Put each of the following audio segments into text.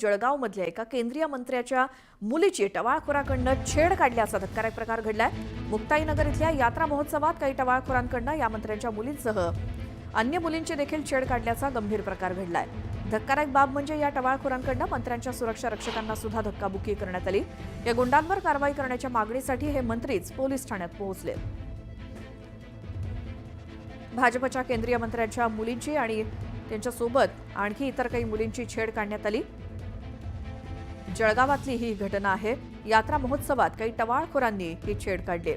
जळगाव मधल्या एका केंद्रीय मंत्र्याच्या मुलीची टवाळखोराकडनं छेड काढल्याचा धक्कादायक प्रकार घडलाय। मुक्ताईनगर इथल्या यात्रा महोत्सवात काही टवाळखोरांकडनं या मंत्र्यांच्या मुलींसह अन्य मुलींची देखील छेड काढल्याचा गंभीर प्रकार घडलाय। धक्कादायक बाब म्हणजे या टवाळखोरांकडनं मंत्र्यांच्या सुरक्षा रक्षकांना सुद्धा धक्काबुक्की करण्यात आली। या गुंडांवर कारवाई करण्याच्या मागणीसाठी हे मंत्रीच पोलीस ठाण्यात पोहोचले। भाजपच्या केंद्रीय मंत्र्यांच्या मुलींची आणि त्यांच्यासोबत आणखी इतर काही मुलींची छेड काढण्यात आली। जळगावातली ही घटना आहे। यात्रा महोत्सवात काही टवाळखोरांनी ही छेड काढली।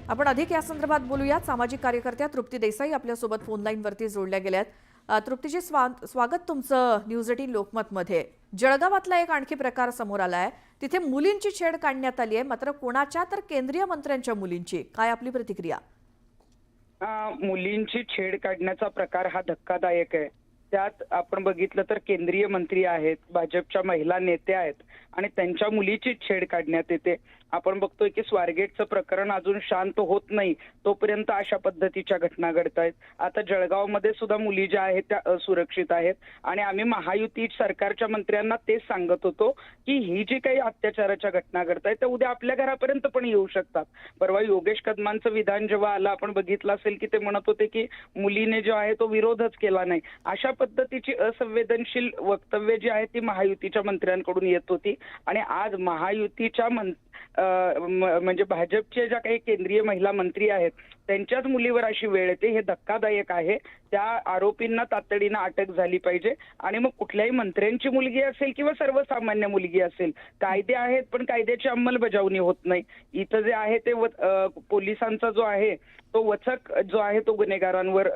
आपण अधिक या संदर्भात बोलूयात। सामाजिक कार्यकर्त्या तृप्ती देसाई आपल्या सोबत फोन लाईन वरती जोडल्या गेल्यात। तृप्तीजी, स्वागत तुमचं न्यूज 18 लोकमत मध्ये। जळगावातला एक आणखी प्रकार समोर आलाय, तिथे मुलींची छेड काढण्यात आली आहे, मात्र कोणाच्या तर केंद्रीय मंत्र्यांच्या मुलींची। काय आपली प्रतिक्रिया? मुलींची छेड काढण्याचा प्रकार हा धक्कादायक आहे। त्यात आपण बघितलं तर केंद्रीय मंत्री आहेत, भाजपच्या महिला नेत्या आहेत आणि त्यांच्या मुलीची छेड काढण्यात येते। आपण बघतोय की स्वारगेटचं प्रकरण अजून शांत होत नाही तोपर्यंत अशा पद्धतीच्या घटना घडतायत। आता जळगावमध्ये सुद्धा मुली ज्या आहेत त्या असुरक्षित आहेत आणि आम्ही महायुती सरकारच्या मंत्र्यांना तेच सांगत होतो की ही जी काही अत्याचाराच्या घटना घडतायत त्या उद्या आपल्या घरापर्यंत पण येऊ शकतात। परवा योगेश कदमांचं विधान जेव्हा आलं, आपण बघितलं असेल की ते म्हणत होते की मुलीने जो आहे तो विरोधच केला नाही। अशा पद्धतीची असंवेदनशील वक्तव्य जी आहेत ती महायुतीच्या मंत्र्यांकडून येत होती आणि आज महायुतीच्या म्हणजे भाजपचे ज्या काही केंद्रीय महिला मंत्री आहेत त्यांच्याच मुलीवर अशी वेळ येते, हे धक्कादायक आहे। त्या आरोपींना तातडीनं अटक झाली पाहिजे आणि मग कुठल्याही मंत्र्यांची मुलगी असेल किंवा सर्वसामान्य मुलगी असेल, कायदे आहेत पण कायद्याची अंमलबजावणी होत नाही। इथं जे आहे ते पोलिसांचा जो आहे तो वचक जो आहे तो गुन्हेगारांवर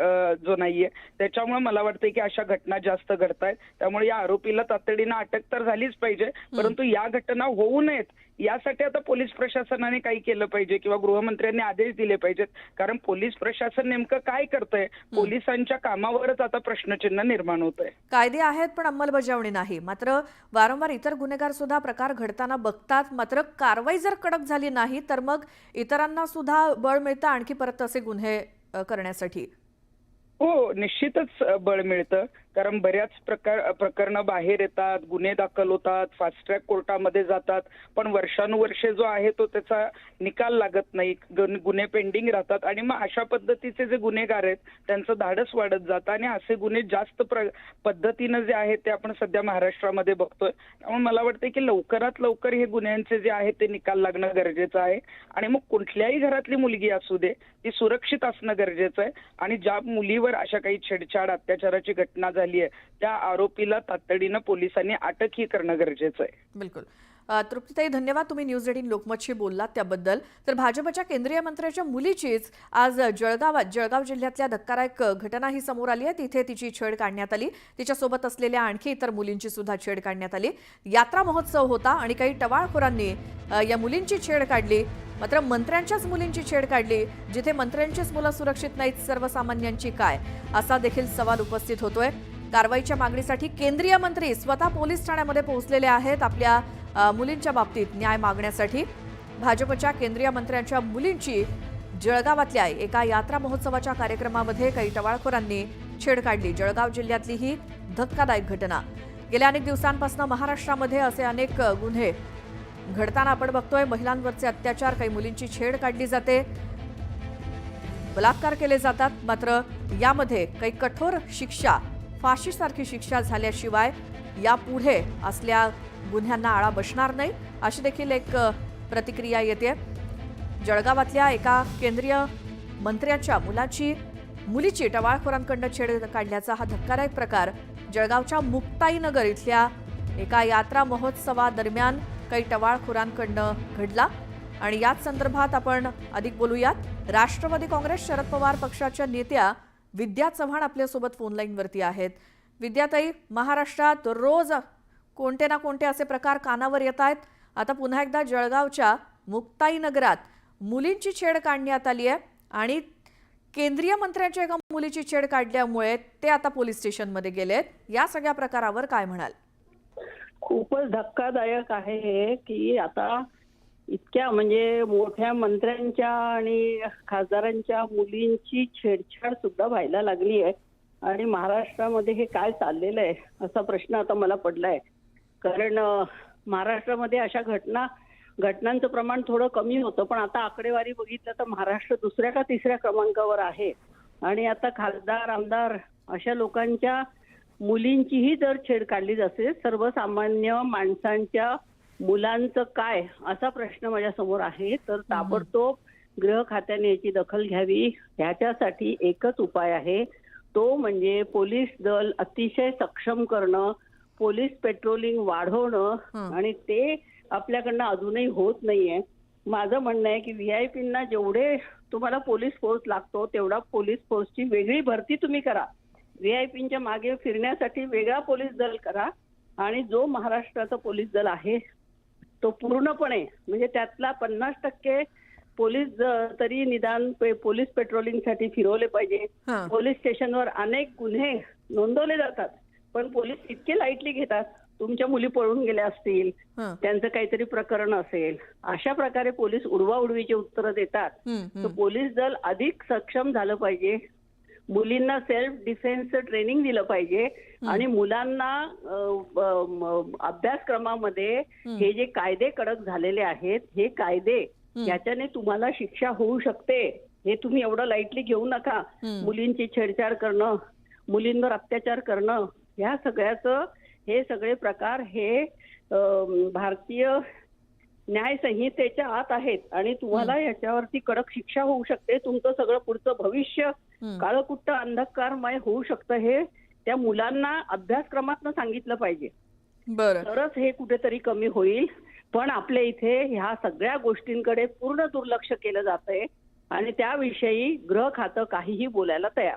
जो नाहीये, त्याच्यामुळे मला वाटतं की अशा घटना जास्त घडतायत। त्यामुळे या आरोपीला तातडीनं अटक तर झालीच पाहिजे, परंतु या घटना होऊ नयेत यासाठी आता पोलीस प्रशासनाने काही केलं पाहिजे किंवा गृहमंत्र्यांनी आदेश दिले पाहिजेत। कारण पोलीस प्रशासन नेमकं काय करतंय, पोलिसांच्या कामावरच आता प्रश्नचिन्ह निर्माण होतंय। कायदे आहेत पण अंमलबजावणी नाही। मात्र वारंवार इतर गुन्हेगार सुद्धा प्रकार घडताना बघतात, मात्र कारवाई जर कडक झाली नाही तर मग इतरांना सुद्धा बळ मिळतं आणखी परत असे गुन्हे करण्यासाठी। हो, निश्चितच बळ मिळतं, कारण बऱ्याच प्रकरणं बाहेर येतात, गुन्हे दाखल होतात, फास्ट ट्रॅक कोर्टामध्ये जातात, पण वर्षानुवर्षे जो आहे तो त्याचा निकाल लागत नाही, गुन्हे पेंडिंग राहतात आणि मग अशा पद्धतीचे जे गुन्हेगार आहेत त्यांचं धाडस वाढत जातं आणि असे गुन्हे जास्त पद्धतीनं जे आहेत ते आपण सध्या महाराष्ट्रामध्ये बघतोय। त्यामुळे मला वाटतं की लवकरात लवकर हे गुन्ह्यांचे जे आहे ते निकाल लागणं गरजेचं आहे आणि मग कुठल्याही घरातली मुलगी असू दे ती सुरक्षित असणं गरजेचं आहे आणि ज्या मुलीवर अशा काही छेडछाड अत्याचाराची घटना झाली आहे त्या आरोपीला तातडीनं पोलिसांनी अटकही करणं गरजेचं आहे। बिलकुल। तृप्तीताई, धन्यवाद तुम्ही न्यूज 18 लोकमतशी बोललात त्याबद्दल। तर भाजपच्या केंद्रीय मंत्र्याच्या मुलीचीच आज जळगाव जिल्ह्यातल्या धक्कादायक घटना ही समोर आली आहे। तिथे तिची छेड काढण्यात आली, तिच्यासोबत असलेल्या आणखी इतर मुलींची सुद्धा छेड काढण्यात आली। यात्रा महोत्सव होता आणि काही टवाळखोरांनी या मुलींची छेड काढली, मात्र मंत्र्यांच्याच मुलींची छेड काढली। जिथे मंत्र्यांचीच मुलं सुरक्षित नाहीत, सर्वसामान्यांची काय, असा देखील सवाल उपस्थित होतोय। कारवाईच्या मागणीसाठी केंद्रीय मंत्री स्वतः पोलीस ठाण्यामध्ये पोहोचलेले आहेत आपल्या मुलींच्या बाबतीत न्याय मागण्यासाठी। भाजपच्या केंद्रीय मंत्र्यांच्या मुलींची जळगावातल्या एका यात्रा महोत्सवाच्या कार्यक्रमामध्ये काही टवाळखोरांनी छेड काढली। जळगाव जिल्ह्यातली ही धक्कादायक घटना। गेल्या अनेक दिवसांपासून महाराष्ट्रामध्ये असे अनेक गुन्हे घडताना आपण बघतोय। महिलांवरचे अत्याचार, काही मुलींची छेड काढली जाते, बलात्कार केले जातात, मात्र यामध्ये काही कठोर शिक्षा, फाशीसारखी शिक्षा झाल्याशिवाय यापुढे असल्या गुन्ह्यांना आळा बसणार नाही, अशी देखील एक प्रतिक्रिया येते। जळगावातल्या एका केंद्रीय मंत्र्याच्या मुलीची टवाळखोरांकडून छेड काढल्याचा हा धक्कादायक प्रकार जळगावच्या मुक्ताईनगर इथल्या एका यात्रा महोत्सवादरम्यान काही टवाळखोरांकडून घडला आणि याच संदर्भात आपण अधिक बोलूयात। राष्ट्रवादी काँग्रेस शरद पवार पक्षाच्या नेत्या विद्या चव्हाण आपल्यासोबत फोन लाईनवरती आहेत। विद्याताई, महाराष्ट्रात रोज कोणते ना कोणते असे प्रकार कानावर येत आहेत। आता पुन्हा एकदा जळगावच्या मुक्ताईनगरात मुलींची छेड काढण्यात आली आहे आणि केंद्रीय मंत्र्यांच्या एका मुलीची छेड काढल्यामुळे ते आता पोलीस स्टेशनमध्ये गेलेत। या सगळ्या प्रकारावर काय म्हणाल? खूपच धक्कादायक आहे हे की आता इतक्या म्हणजे मोठ्या मंत्र्यांच्या आणि खासदारांच्या मुलींची छेडछाड सुद्धा व्हायला लागली आहे आणि महाराष्ट्रामध्ये हे काय चाललेलं आहे असा प्रश्न आता मला पडलाय. कारण महाराष्ट्रामध्ये अशा घटनांचं प्रमाण थोडं कमी होतं, पण आता आकडेवारी बघितलं तर महाराष्ट्र दुसऱ्या का तिसऱ्या क्रमांकावर आहे. आणि आता खासदार आमदार अशा लोकांच्या मुलींचीही जर छेड काढली जाते, सर्वसामान्य माणसांच्या मुलांचं काय असा प्रश्न माझ्या समोर आहे. तर ताबडतोब गृह खात्याने याची दखल घ्यावी. ह्याच्यासाठी एकच उपाय आहे, तो म्हणजे पोलीस दल अतिशय सक्षम करणं, पोलीस पेट्रोलिंग वाढवणं. आणि ते आपल्याकडनं अजूनही होत नाहीये. माझं म्हणणं आहे की व्हीआयपींना जेवढे तुम्हाला पोलीस फोर्स लागतो तेवढा पोलीस फोर्सची वेगळी भरती तुम्ही करा. व्हीआयपींच्या मागे फिरण्यासाठी वेगळा पोलीस दल करा. आणि जो महाराष्ट्राचा पोलीस दल आहे तो पूर्णपणे म्हणजे त्यातला 50% पोलीस तरी निदान पोलीस पेट्रोलिंगसाठी फिरवले पाहिजे. पोलीस स्टेशनवर अनेक गुन्हे नोंदवले जातात, पण पोलीस इतके लाईटली घेतात. तुमच्या मुली पळून गेल्या असतील, त्यांचं काहीतरी प्रकरण असेल, अशा प्रकारे पोलीस उडवाउडवीची उत्तरं देतात. तर पोलीस दल अधिक सक्षम झालं पाहिजे. मुलींना सेल्फ डिफेन्सचं ट्रेनिंग दिलं पाहिजे. आणि मुलांना अभ्यासक्रमामध्ये हे जे कायदे कडक झालेले आहेत, हे कायदे याच्याने तुम्हाला शिक्षा होऊ शकते, हे तुम्ही एवढं लाईटली घेऊ नका. मुलींची छेडछाड करणं, मुलींवर अत्याचार करणं, ह्या सगळ्याचं हे सगळे प्रकार हे भारतीय न्याय संहितेच्या आत आहेत आणि तुम्हाला याच्यावरती कडक शिक्षा होऊ शकते. तुमचं सगळं पुढचं भविष्य काळकुट्ट अंधकारमय होऊ शकतं. हे त्या मुलांना अभ्यासक्रमातनं सांगितलं पाहिजे, तरच हे कुठेतरी कमी होईल. पण आपल्या इथे ह्या सगळ्या गोष्टींकडे पूर्ण दुर्लक्ष केलं जातंय आणि त्याविषयी गृह खातं काहीही बोलायला तयार.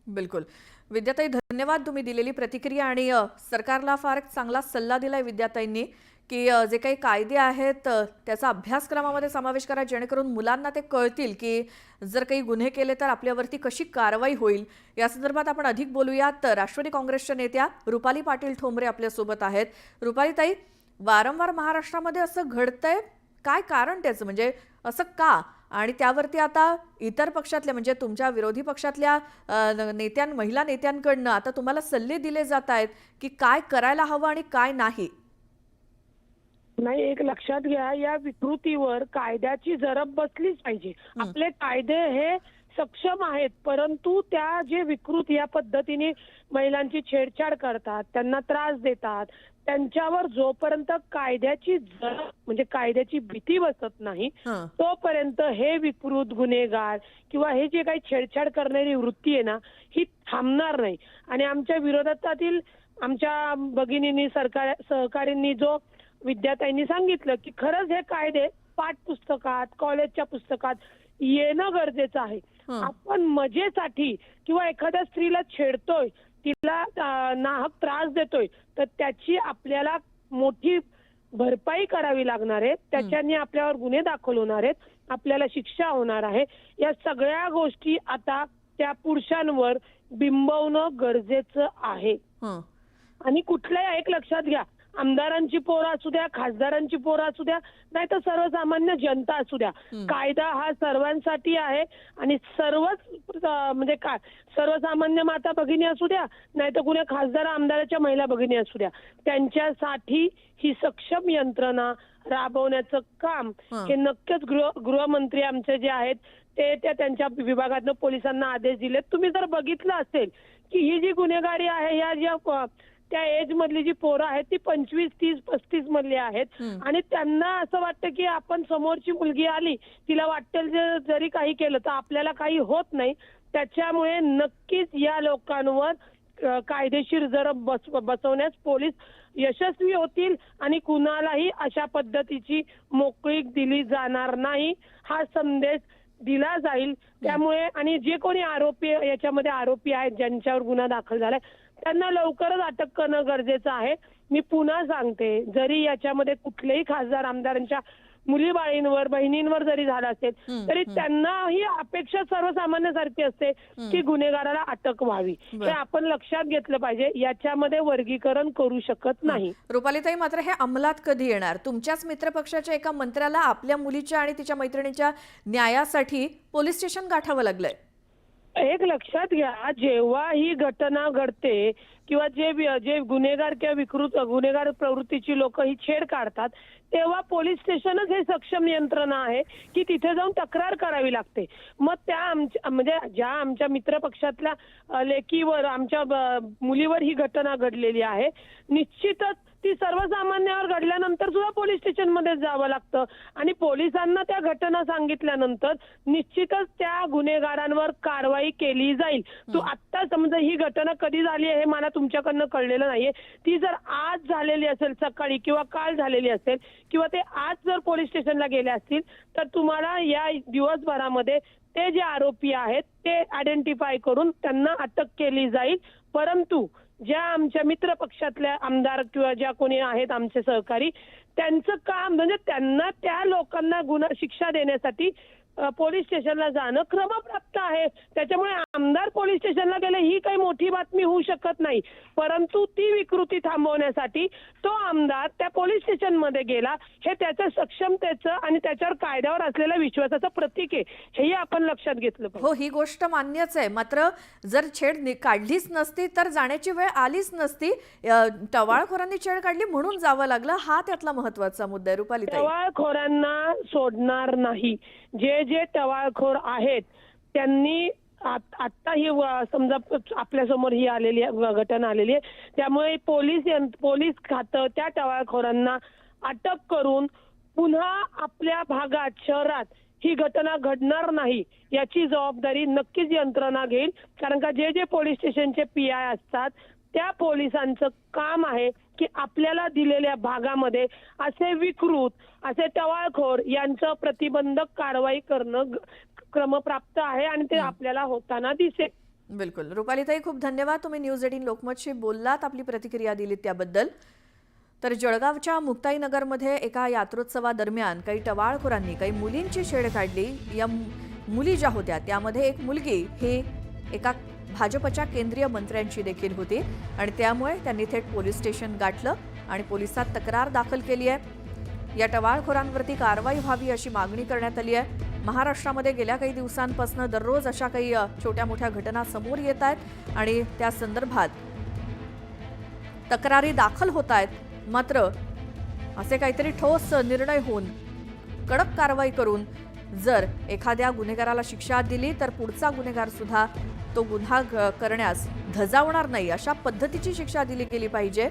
बिलकुल. विद्याताई, धन्यवाद तुम्ही दिलेली प्रतिक्रिया. आणि सरकारला फार चांगला सल्ला दिलाय विद्याताईंनी की जे काही कायदे आहेत त्याचा अभ्यासक्रमामध्ये समावेश करा, जेणेकरून मुलांना ते कळतील की जर काही गुन्हे केले तर आपल्यावरती कशी कारवाई होईल. या संदर्भात आपण अधिक बोलूयात. राष्ट्रवादी काँग्रेसच्या नेत्या रुपाली पाटील ठोंबरे आपल्यासोबत आहेत. रुपालीताई, वारंवार महाराष्ट्रामध्ये असं घडतंय, काय कारण त्याचं, म्हणजे असं का? आणि त्यावरती आता इतर पक्षातल्या म्हणजे तुमच्या विरोधी पक्षातल्या महिला नेत्यांकडनं आता तुम्हाला सल्ले दिले जात आहेत की काय करायला हवं आणि काय नाही. नाही, एक लक्षात घ्या, या विकृतीवर कायद्याची जरब बसलीच पाहिजे. आपले कायदे हे सक्षम आहेत, परंतु त्या जे विकृत या पद्धतीने महिलांची छेडछाड करतात, त्यांना त्रास देतात, त्यांच्यावर जोपर्यंत कायद्याची जरब म्हणजे कायद्याची भीती बसत नाही तोपर्यंत हे विकृत गुन्हेगार किंवा हे जे काही छेडछाड करणारी वृत्ती आहे ना, ही थांबणार नाही. आणि आमच्या विरोधातील आमच्या भगिनींनी सहकाऱ्यांनी जो विद्याताईंनी सांगितलं की खरंच हे कायदे पाठपुस्तकात कॉलेजच्या पुस्तकात येणं गरजेचं आहे. आपण मजेसाठी किंवा एखाद्या स्त्रीला छेडतोय, तिला नाहक त्रास देतोय, तर त्याची आपल्याला मोठी भरपाई करावी लागणार आहे. त्याच्याने आपल्यावर गुन्हे दाखल होणार आहेत, आपल्याला शिक्षा होणार आहे. या सगळ्या गोष्टी आता त्या पुरुषांवर बिंबवणं गरजेचं आहे. आणि कुठल्याही एक लक्षात घ्या, आमदारांची पोरं असू द्या, खासदारांची पोरं असू द्या, नाही तर सर्वसामान्य जनता असू द्या, कायदा हा सर्वांसाठी आहे. आणि सर्वच म्हणजे काय, सर्वसामान्य माता भगिनी असू द्या, नाही तर कुण्या खासदार आमदाराच्या महिला भगिनी असू द्या, त्यांच्यासाठी ही सक्षम यंत्रणा राबवण्याचं काम हे नक्कीच गृहमंत्री आमचे जे आहेत ते त्यांच्या विभागातनं पोलिसांना आदेश दिलेत. तुम्ही जर बघितलं असेल की ही जी गुन्हेगारी आहे, या ज्या त्या एज मधली जी पोरं आहेत ती 25, 30, 35 मधली आहेत आणि त्यांना असं वाटतं की आपण समोरची मुलगी आली, तिला वाटेल जरी काही केलं तर आपल्याला काही होत नाही. त्याच्यामुळे नक्कीच या लोकांवर कायदेशीर जरब बसवण्यास पोलीस यशस्वी होतील आणि कुणालाही अशा पद्धतीची मोकळीक दिली जाणार नाही, हा संदेश दिला जाईल. त्यामुळे आणि जे कोणी आरोपी याच्यामध्ये आरोपी आहेत, ज्यांच्यावर गुन्हा दाखल झालाय, त्यांना लवकरच अटक करणं गरजेचं आहे. मी पुन्हा सांगते, जरी याच्यामध्ये कुठलेही खासदार आमदारांच्या मुलीबाळींवर बहिणींवर जरी झालं असेल तरी त्यांना ही अपेक्षा सर्वसामान्यासारखी असते की गुन्हेगाराला अटक व्हावी. हे आपण लक्षात घेतलं पाहिजे. याच्यामध्ये वर्गीकरण करू शकत नाही. रुपालीताई, मात्र हे अंमलात कधी येणार? तुमच्याच मित्रपक्षाच्या एका मंत्र्याला आपल्या मुलीच्या आणि तिच्या मैत्रिणीच्या न्यायासाठी पोलीस स्टेशन गाठावं लागलंय. एक लक्षात घ्या, जेव्हा ही घटना घडते किंवा जे गुन्हेगार किंवा विकृत गुन्हेगार प्रवृत्तीची लोक ही छेड काढतात, तेव्हा पोलीस स्टेशनच हे सक्षम यंत्रणा आहे की तिथे जाऊन तक्रार करावी लागते. मग त्या म्हणजे ज्या आमच्या मित्र पक्षातल्या लेकीवर, आमच्या मुलीवर ही घटना घडलेली आहे, निश्चितच ती सर्वसामान्यावर घडल्यानंतर सुद्धा पोलीस स्टेशनमध्ये जावं लागतं आणि पोलिसांना त्या घटना सांगितल्यानंतर निश्चितच त्या गुन्हेगारांवर कारवाई केली जाईल. तू आत्ता समजा ही घटना कधी झाली आहे हे मला तुमच्याकडनं कळलेलं नाहीये. ती जर आज झालेली असेल, सकाळी किंवा काल झालेली असेल, किंवा ते आज जर पोलीस स्टेशनला गेले असतील, तर तुम्हाला या दिवसभरामध्ये ते जे आरोपी आहेत ते आयडेंटिफाय करून त्यांना अटक केली जाईल. परंतु ज्या आमच्या मित्र पक्षातल्या आमदार किंवा ज्या कोणी आहेत आमचे सहकारी, त्यांचं काम म्हणजे त्यांना त्या लोकांना गुन्हा शिक्षा देण्यासाठी पोलीस स्टेशनला जाणं क्रमप्राप्त आहे. त्याच्यामुळे आमदार पोलीस स्टेशनला गेले ही काही मोठी बातमी होऊ शकत नाही. परंतु ती विकृती थांबवण्यासाठी तो आमदार त्या पोलीस स्टेशनमध्ये गेला, हे त्याच्या सक्षमतेचं आणि त्याच्यावर कायद्यावर असलेल्या विश्वासाचं प्रतीक आहे, हेही आपण लक्षात घेतलं पाहिजे. हो, ही गोष्ट मान्यच आहे. मात्र जर छेड काढलीच नसती तर जाण्याची वेळ आलीच नसती. टवाळखोरांनी छेड काढली म्हणून जावं लागलं, हा त्यातला महत्वाचा मुद्दा आहे. रुपाली ताई, टवाळखोरांना सोडणार नाही. जे टवाळखोर आहेत त्यांनी आता ही समजा आपल्यासमोर ही आलेली घटना आलेली आहे, त्यामुळे पोलीस खातं त्या टवाळखोरांना अटक करून पुन्हा आपल्या भागात, शहरात ही घटना घडणार नाही याची जबाबदारी नक्कीच यंत्रणा घेईल. कारण का जे पोलीस स्टेशनचे PI असतात त्या पोलिसांचं काम आहे की आपल्याला दिलेल्या भागामध्ये असे विकृत, असे टवाळखोर यांचं प्रतिबंधक कारवाई करणं क्रमप्राप्त आहे आणि ते आपल्याला होताना दिसेल. बिलकुल. रुपाली ताई, खूप धन्यवाद. तुम्ही न्यूज 18 लोकमतशी बोललात, आपली प्रतिक्रिया दिलीत त्याबद्दल. तर जळगावच्या मुक्ताईनगरमध्ये एका यात्रोत्सवादरम्यान काही टवाळखोरांनी काही मुलींची छेड काढली. या मुली ज्या होत्या त्यामध्ये एक मुलगी ही एका भाजपच्या केंद्रीय मंत्र्यांची देखील होती आणि त्यामुळे त्यांनी थेट पोलीस स्टेशन गाठलं आणि पोलिसात तक्रार दाखल केली आहे. या टवाळखोरांवरती कारवाई व्हावी अशी मागणी करण्यात आली आहे. महाराष्ट्रामध्ये गेल्या काही दिवसांपासून दररोज अशा काही छोट्या मोठ्या घटना समोर येत आहेत आणि त्या संदर्भात तक्रारी दाखल होत आहेत. मात्र असे काहीतरी ठोस निर्णय होऊन कडक कारवाई करून जर एखाद्या गुन्हेगाराला शिक्षा दिली तर पुढचा गुन्हेगार सुद्धा तो गुन्हा करण्यास धजावणार नाही, अशा पद्धतीची शिक्षा दिली गेली पाहिजे.